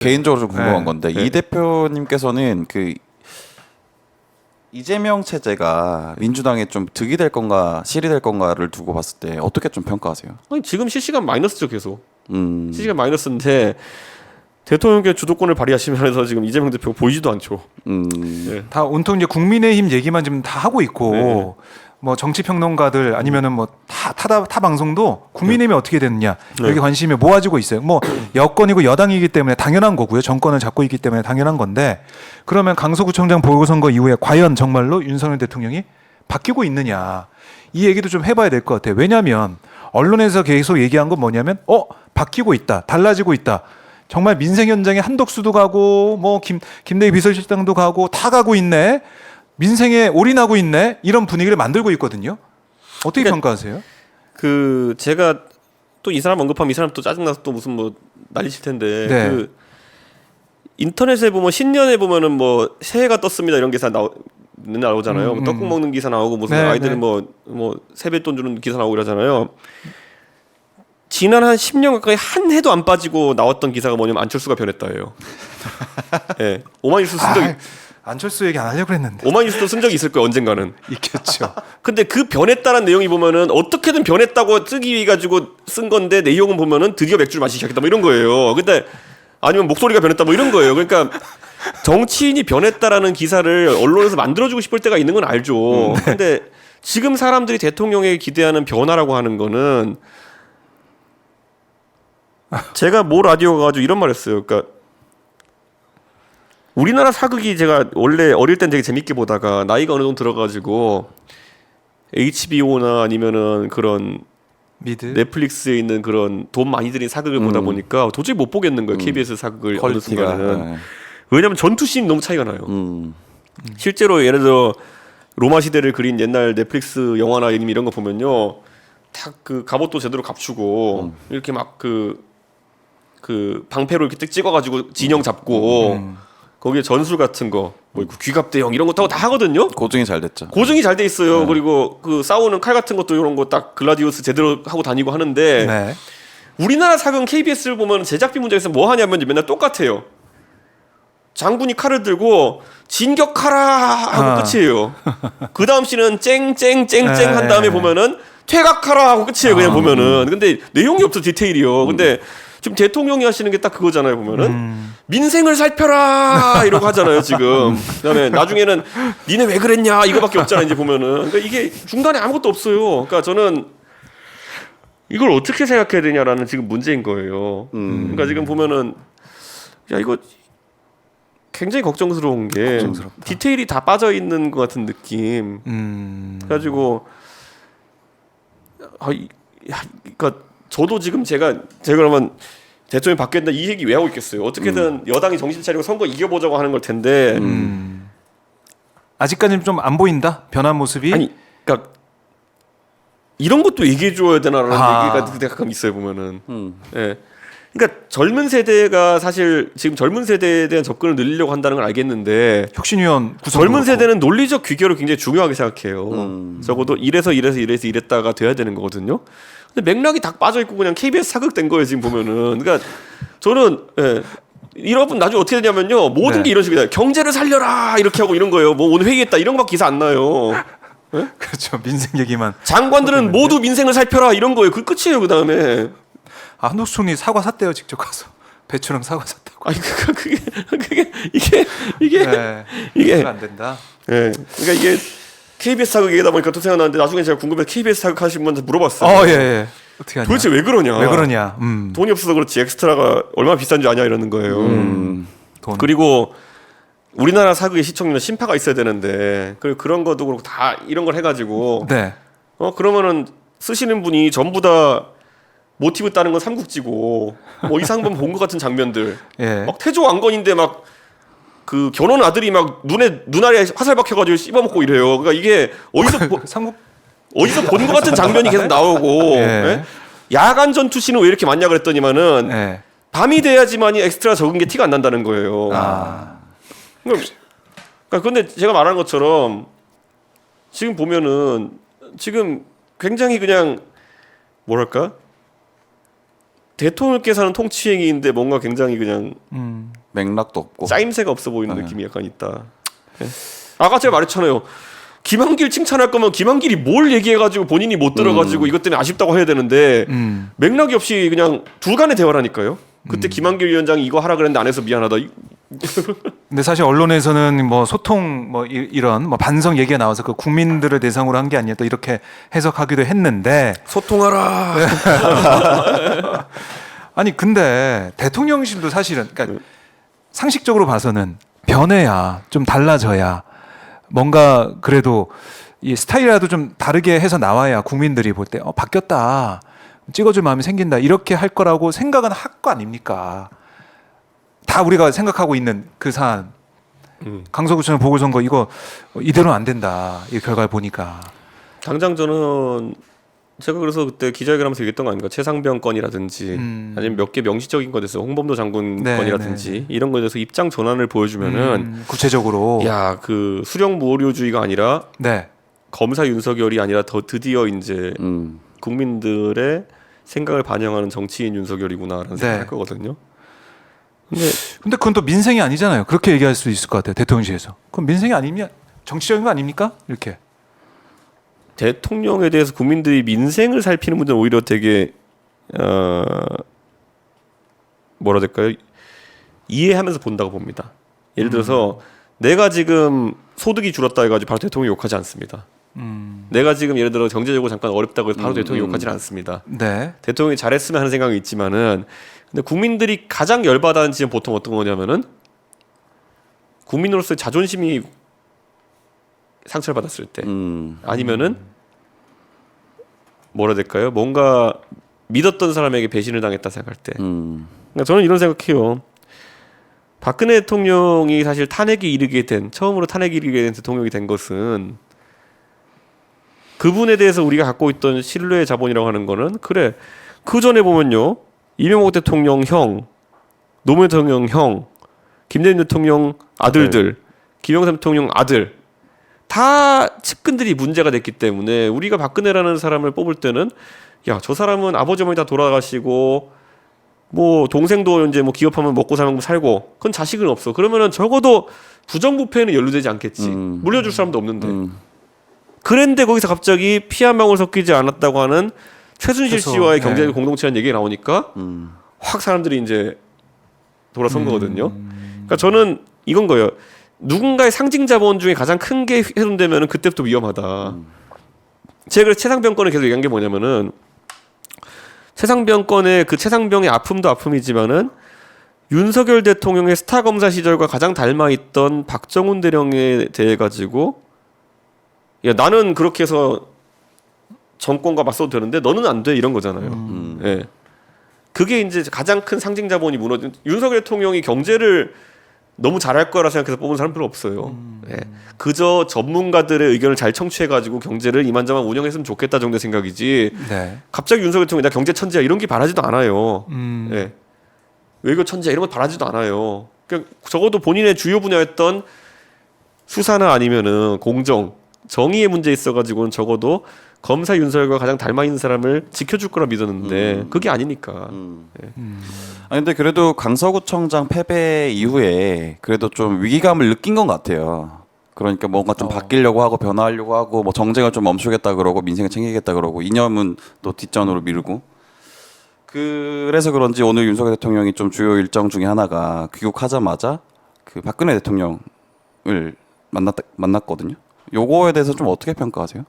개인적으로 좀 궁금한 네. 건데 네. 이 대표님께서는 그 이재명 체제가 민주당에 좀 득이 될 건가 실이 될 건가를 두고 봤을 때 어떻게 좀 평가하세요? 아니, 지금 실시간 마이너스죠 계속. 실시간 마이너스인데 대통령께 주도권을 발휘하시면서 지금 이재명 대표 보이지도 않죠. 네. 다 온통 이제 국민의힘 얘기만 지금 다 하고 있고 네. 뭐 정치 평론가들 아니면은 뭐 타 방송도 국민의힘이 어떻게 됐느냐 여기 관심이 모아지고 있어요. 뭐 여권이고 여당이기 때문에 당연한 거고요. 정권을 잡고 있기 때문에 당연한 건데 그러면 강서구청장 보궐선거 이후에 과연 정말로 윤석열 대통령이 바뀌고 있느냐 이 얘기도 좀 해봐야 될 것 같아요. 왜냐하면 언론에서 계속 얘기한 건 뭐냐면 바뀌고 있다, 달라지고 있다. 정말 민생 현장에 한덕수도 가고 뭐 김대희 비서실장도 가고 다 가고 있네. 민생에 올인하고 있네. 이런 분위기를 만들고 있거든요. 어떻게 그러니까 평가하세요? 그 제가 또 이 사람 언급하면 이 사람 또 짜증나서 또 무슨 뭐 난리칠 텐데 네. 그 인터넷에 보면 신년에 보면은 뭐 새해가 떴습니다 이런 기사 나오잖아요. 뭐 떡국 먹는 기사 나오고 무슨 네, 아이들은 네. 뭐 세뱃돈 주는 기사 나오고 이러잖아요. 지난 한 10년 가까이 한 해도 안 빠지고 나왔던 기사가 뭐냐면 안철수가 변했다예요. 예. 오마이뉴스 쓴 적이 안철수 얘기 안 하려고 그랬는데. 오마이뉴스도 쓴 적이 있을 거예요 언젠가는. 있겠죠. 근데 그 변했다는 내용이 보면은 어떻게든 변했다고 쓰기 위해 가지고 쓴 건데 내용은 보면은 드디어 맥주를 마시기 시작했다 뭐 이런 거예요. 근데 아니면 목소리가 변했다 뭐 이런 거예요. 그러니까 정치인이 변했다라는 기사를 언론에서 만들어주고 싶을 때가 있는 건 알죠. 근데 지금 사람들이 대통령에게 기대하는 변화라고 하는 거는 제가 모 라디오 가가지고 이런 말했어요. 그러니까 우리나라 사극이 제가 원래 어릴 땐 되게 재밌게 보다가 나이가 어느 정도 들어가지고 HBO나 아니면은 그런 미드. 넷플릭스에 있는 그런 돈 많이 들인 사극을 보다 보니까 도저히 못 보겠는 거예요. KBS 사극을 어느 퀄리티가 순간은. 네. 왜냐면 전투씬이 너무 차이가 나요. 실제로 예를 들어 로마 시대를 그린 옛날 넷플릭스 영화나 아니면 이런 거 보면요. 딱 그 갑옷도 제대로 갖추고 이렇게 막 그 방패로 이렇게 딱 찍어가지고 진영 잡고 거기에 전술 같은 거, 뭐 귀갑대형 이런 거 다 하거든요. 고증이 잘 됐죠. 고증이 잘 돼 있어요. 그리고 그 싸우는 칼 같은 것도 이런 거 딱 글라디우스 제대로 하고 다니고 하는데 네. 우리나라 사극 KBS를 보면 제작비 문제에서 뭐 하냐면 맨날 똑같아요. 장군이 칼을 들고 진격하라 하고 끝이에요. 그 다음 씬은 쨍쨍쨍쨍 한 다음에 보면은 퇴각하라 하고 끝이에요. 그냥 보면은. 근데 내용이 없어 디테일이요. 근데 지금 대통령이 하시는 게 딱 그거잖아요. 보면은 민생을 살펴라 이러고 하잖아요. 지금. 그다음에 나중에는 니네 왜 그랬냐 이거밖에 없잖아. 이제 보면은. 그러니까 이게 중간에 아무것도 없어요. 그러니까 저는 이걸 어떻게 생각해야 되냐라는 지금 문제인 거예요. 그러니까 지금 보면은 야 이거 굉장히 걱정스러운 게 걱정스럽다. 디테일이 다 빠져 있는 것 같은 느낌. 그래가지고 그러니까 저도 지금 제가 그러면 대통령이 바뀌었다 이 얘기 왜 하고 있겠어요? 어떻게든 여당이 정신 차리고 선거 이겨보자고 하는 걸 텐데. 아직까지는 좀 안 보인다. 변한 모습이. 아니, 그러니까 이런 것도 얘기해 줘야 되나라는 얘기가 가끔 있어요 보면은. 예. 그러니까 젊은 세대가 사실 지금 젊은 세대에 대한 접근을 늘리려고 한다는 걸 알겠는데 혁신위원 구성. 젊은 세대는 논리적 귀결을 굉장히 중요하게 생각해요. 적어도 이랬다가 돼야 되는 거거든요. 근데 맥락이 다 빠져 있고 그냥 KBS 사극된 거예요 지금 보면은. 그러니까 저는 여러분 나중에 어떻게 되냐면요 모든 게 이런 식이다. 경제를 살려라 이렇게 하고 이런 거예요. 뭐 오늘 회의했다 이런 거밖에 기사 안 나요. 네? 그렇죠. 민생 얘기만. 장관들은 모두 민생을 살펴라 이런 거예요. 그 끝이에요. 그 다음에. 한덕수 총리 사과 샀대요. 직접 가서. 배추랑 사과 샀다고. 아니 이게 네. 이게 안 된다. 예. 그러니까 이게 KBS 사극 얘기다 보니까 또 생각나는데 나중에 제가 궁금해서 KBS 사극 하신 분한테 물어봤어요. 예. 어떻게 하냐? 도대체 왜 그러냐? 왜 그러냐? 돈이 없어서 그렇지 엑스트라가 얼마나 비싼 줄 아냐 이러는 거예요. 돈. 그리고 우리나라 사극의 시청률은 심파가 있어야 되는데 그런 것도 그렇고 다 이런 걸 해가지고 네. 그러면은 쓰시는 분이 전부 다 모티브 따는 건 삼국지고 뭐 이상범 본 것 같은 장면들 예. 막 태조 왕건인데 막 그 결혼 아들이 막 눈알에 화살 박혀가지고 씹어먹고 이래요. 그러니까 이게 삼국 어디서 본 것 같은 장면이 계속 나오고 예. 야간 전투씬은 왜 이렇게 많냐 그랬더니만은 예. 밤이 돼야지만이 엑스트라 적은 게 티가 안 난다는 거예요. 그러니까 근데 제가 말한 것처럼 지금 보면은 지금 굉장히 그냥 뭐랄까 대통령께서는 통치행위인데 뭔가 굉장히 그냥 맥락도 없고. 짜임새가 없어 보이는 네. 느낌이 약간 있다. 예. 아까 제가 말했잖아요. 김한길 칭찬할 거면 김한길이 뭘 얘기해가지고 본인이 못 들어가지고 이것 때문에 아쉽다고 해야 되는데 맥락이 없이 그냥 둘간의 대화라니까요. 그때 김한길 위원장이 이거 하라 그랬는데 안 해서 미안하다. 근데 사실 언론에서는 뭐 소통 뭐 이런 뭐 반성 얘기가 나와서 그 국민들을 대상으로 한 게 아니었다 이렇게 해석하기도 했는데 소통하라. 아니 근데 대통령실도 사실은 그러니까 상식적으로 봐서는 변해야 좀 달라져야 뭔가 그래도 이 스타일이라도 좀 다르게 해서 나와야 국민들이 볼 때 바뀌었다 찍어줄 마음이 생긴다 이렇게 할 거라고 생각은 할 거 아닙니까? 다 우리가 생각하고 있는 그 사안 강서구청 보궐선거 이거 이대로는 안 된다 이 결과를 보니까 당장 저는 제가 그래서 그때 기자회견하면서 얘기했던 거 아닙니까? 최상병 건이라든지 아니면 몇 개 명시적인 것에서 홍범도 장군 네, 건이라든지 이런 거에 대해서 입장 전환을 보여주면은 구체적으로 야 그 수령 무오류주의가 아니라 네 검사 윤석열이 아니라 더 드디어 이제 국민들의 생각을 반영하는 정치인 윤석열이구나라는 생각을 할 거거든요. 근데 그건 또 민생이 아니잖아요. 그렇게 얘기할 수 있을 것 같아요. 대통령실에서. 그럼 민생이 아니면 정치적인 거 아닙니까? 이렇게. 대통령에 대해서 국민들이 민생을 살피는 분들은 오히려 되게 뭐라 해야 될까요? 이해하면서 본다고 봅니다. 예를 들어서 내가 지금 소득이 줄었다 해가지고 바로 대통령 욕하지 않습니다. 내가 지금 예를 들어 경제적으로 잠깐 어렵다고 해서 바로 대통령 욕하지 않습니다. 네. 대통령이 잘했으면 하는 생각이 있지만은 근데 국민들이 가장 열받아하는 지금 보통 어떤 거냐면은 국민으로서의 자존심이 상처를 받았을 때 아니면은 뭐라 해야 될까요? 뭔가 믿었던 사람에게 배신을 당했다 생각할 때 그러니까 저는 이런 생각해요. 박근혜 대통령이 사실 탄핵이 이르게 된 처음으로 탄핵이 이르게 된 대통령이 된 것은 그분에 대해서 우리가 갖고 있던 신뢰의 자본이라고 하는 거는 그래 그 전에 보면요 이명박 대통령 형, 노무현 대통령 형, 김대중 대통령 아들들, 김영삼 대통령 아들 다 측근들이 문제가 됐기 때문에 우리가 박근혜라는 사람을 뽑을 때는 야 저 사람은 아버지 어머니 다 돌아가시고 뭐 동생도 이제 뭐 기업하면 먹고 살고 그건 자식은 없어 그러면은 적어도 부정부패에는 연루되지 않겠지 물려줄 사람도 없는데 그런데 거기서 갑자기 피 한 방울 섞이지 않았다고 하는 최순실 씨와의 경제적 공동체라는 얘기가 나오니까 확 사람들이 이제 돌아선 거거든요. 그러니까 저는 이건 거예요. 누군가의 상징 자본 중에 가장 큰 게 훼손되면 그때부터 위험하다. 제가 그래서 최상병권을 계속 얘기한 게 뭐냐면은 최상병권의 그 최상병의 아픔도 아픔이지만은 윤석열 대통령의 스타 검사 시절과 가장 닮아있던 박정훈 대령에 대해 가지고 야 나는 그렇게 해서 정권과 맞서도 되는데 너는 안 돼 이런 거잖아요. 예. 그게 이제 가장 큰 상징 자본이 무너진 윤석열 대통령이 경제를 너무 잘할 거라 생각해서 뽑은 사람 별로 없어요. 예. 그저 전문가들의 의견을 잘 청취해가지고 경제를 이만저만 운영했으면 좋겠다 정도의 생각이지. 네. 갑자기 윤석열 대통령이 나 경제 천재야 이런 게 바라지도 않아요. 예. 외교 천재야 이런 거 바라지도 않아요. 그러니까 적어도 본인의 주요 분야였던 수사나 아니면은 공정, 정의의 문제에 있어가지고는 적어도 검사 윤석열과 가장 닮아 있는 사람을 지켜줄 거라 믿었는데 그게 아니니까. 예. 아니 근데 그래도 강서구청장 패배 이후에 그래도 좀 위기감을 느낀 것 같아요. 그러니까 뭔가 좀 바뀌려고 하고 변화하려고 하고 뭐 정쟁을 좀 멈추겠다 그러고 민생을 챙기겠다 그러고 이념은 또 뒷전으로 미루고 그래서 그런지 오늘 윤석열 대통령이 좀 주요 일정 중에 하나가 귀국하자마자 그 박근혜 대통령을 만났거든요. 요거에 대해서 좀 어떻게 평가하세요?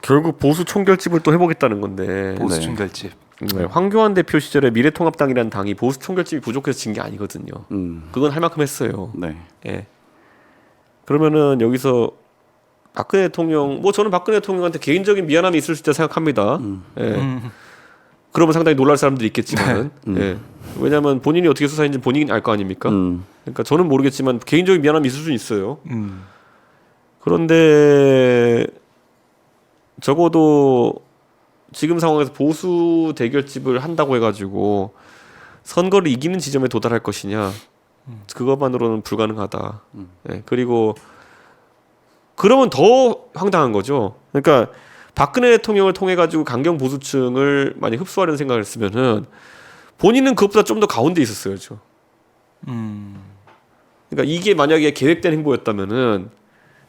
결국 보수 총결집을 또 해보겠다는 건데. 보수 네. 총결집. 네, 황교안 대표 시절에 미래통합당이라는 당이 보수 총결집이 부족해서 진 게 아니거든요. 그건 할 만큼 했어요. 네. 예. 그러면은 여기서 박근혜 대통령, 뭐 저는 박근혜 대통령한테 개인적인 미안함이 있을 수 있다 생각합니다. 예. 그러면 상당히 놀랄 사람들이 있겠지만은, 예. 왜냐하면 본인이 어떻게 수사했는지 본인이 알 거 아닙니까? 그러니까 저는 모르겠지만 개인적인 미안함이 있을 수 있어요. 그런데 적어도 지금 상황에서 보수 대결집을 한다고 해가지고 선거를 이기는 지점에 도달할 것이냐 그것만으로는 불가능하다. 네, 그리고 그러면 더 황당한 거죠. 그러니까 박근혜 대통령을 통해 가지고 강경 보수층을 많이 흡수하려는 생각을 했으면은 본인은 그것보다 좀 더 가운데 있었어야죠. 그러니까 이게 만약에 계획된 행보였다면은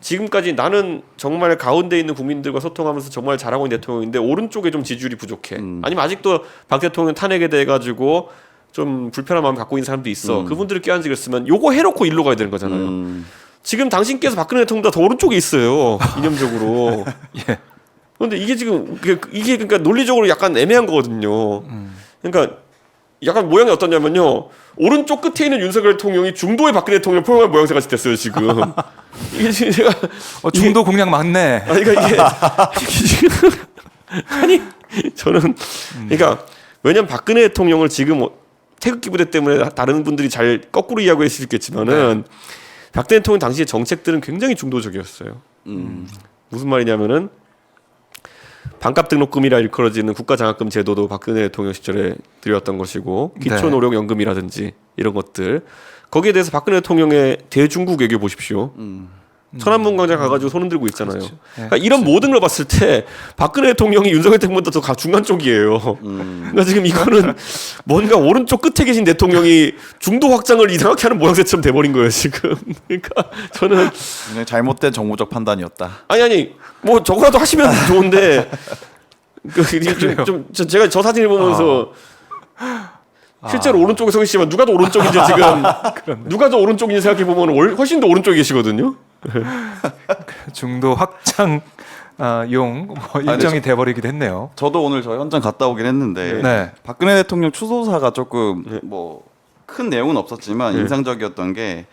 지금까지 나는 정말 가운데 있는 국민들과 소통하면서 정말 잘하고 있는 대통령인데 오른쪽에 좀 지지율이 부족해. 아니면 아직도 박 대통령 탄핵에 대해 가지고 좀 불편한 마음 갖고 있는 사람도 있어. 그분들을 껴안지게 했으면 요거 해놓고 일로 가야 되는 거잖아요. 지금 당신께서 박근혜 대통령보다 더 오른쪽에 있어요. 이념적으로. 예. 그런데 이게 지금 이게 그러니까 논리적으로 약간 애매한 거거든요. 그러니까 약간 모양이 어떠냐면요. 오른쪽 끝에 있는 윤석열 대통령이 중도의 박근혜 대통령 포용할 모양새 같이 됐어요 지금. 이게 지금 제가 중도 공략 맞네. 아니 그러니까 이게 지금 아니 저는 그러니까 왜냐면 박근혜 대통령을 지금 태극기 부대 때문에 다른 분들이 잘 거꾸로 이야기할 수 있겠지만은 박근혜 대통령 당시의 정책들은 굉장히 중도적이었어요. 무슨 말이냐면은 반값 등록금이라 일컬어지는 국가장학금 제도도 박근혜 대통령 시절에 들여왔던 것이고 기초노령연금이라든지 이런 것들 거기에 대해서 박근혜 대통령의 대중국 외교 보십시오. 천안문 광장 가가지고 손 흔들고 있잖아요. 그렇죠. 그러니까 이런 모든 걸 봤을 때 박근혜 대통령이 윤석열 대통령보다 더 중간 쪽이에요. 그러니까 지금 이거는 뭔가 오른쪽 끝에 계신 대통령이 중도 확장을 이상하게 하는 모양새처럼 돼버린 거예요 지금. 그러니까 저는 굉장히 잘못된 정무적 판단이었다. 아니 뭐 저거라도 하시면 좋은데 제가 저 사진을 보면서 실제로 오른쪽에 서 계시지만 누가 더 오른쪽인지 지금 누가 더 오른쪽인지 생각해 보면 훨씬 더 오른쪽에 계시거든요. 중도 확장 용 일정이 돼버리기도 했네요. 저도 오늘 저희 현장 갔다 오긴 했는데 네. 박근혜 대통령 추소사가 조금 뭐 큰 내용은 없었지만 인상적이었던 게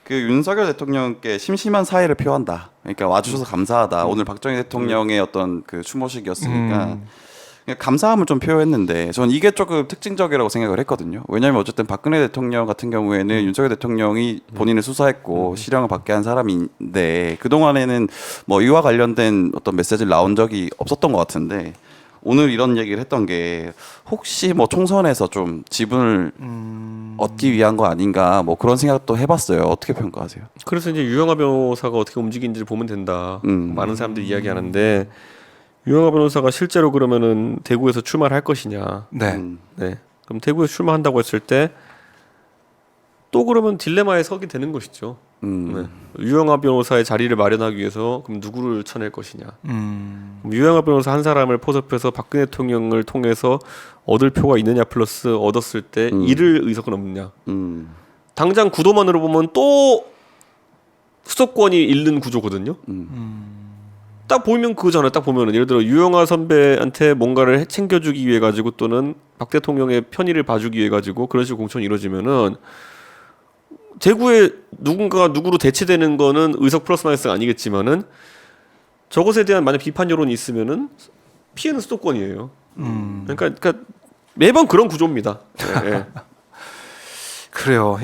그 윤석열 대통령께 심심한 사의를 표한다. 그러니까 와주셔서 감사하다. 오늘 박정희 대통령의 어떤 그 추모식이었으니까 그냥 감사함을 좀 표했는데 저는 이게 조금 특징적이라고 생각을 했거든요. 왜냐하면 어쨌든 박근혜 대통령 같은 경우에는 윤석열 대통령이 본인을 수사했고 실형을 받게 한 사람인데 그 동안에는 뭐 이와 관련된 어떤 메시지를 나온 적이 없었던 것 같은데 오늘 이런 얘기를 했던 게 혹시 뭐 총선에서 좀 지분을 얻기 위한 거 아닌가 뭐 그런 생각도 해봤어요. 어떻게 평가하세요? 그래서 이제 유영하 변호사가 어떻게 움직이는지를 보면 된다. 많은 사람들이 이야기하는데 유영하 변호사가 실제로 그러면은 대구에서 출마를 할 것이냐? 네. 네. 그럼 대구에서 출마한다고 했을 때 또 그러면 딜레마에 서게 되는 것이죠. 네. 유영하 변호사의 자리를 마련하기 위해서 그럼 누구를 쳐낼 것이냐? 그럼 유영하 변호사 한 사람을 포섭해서 박근혜 대통령을 통해서 얻을 표가 있느냐 플러스 얻었을 때 잃을 의석은 없느냐? 당장 구도만으로 보면 또 수도권이 잃는 구조거든요. 딱 보면 그거잖아요. 딱 보면은 예를 들어 유영하 선배한테 뭔가를 챙겨주기 위해 가지고 또는 박 대통령의 편의를 봐주기 위해 가지고 그런 식으로 공천이 이루어지면은 대구에 누군가가 누구로 대체되는 거는 의석 플러스 마이너스가 아니겠지만은 저것에 대한 만약 비판 여론이 있으면은 피해는 수도권이에요. 그러니까 매번 그런 구조입니다. 네. 그래요.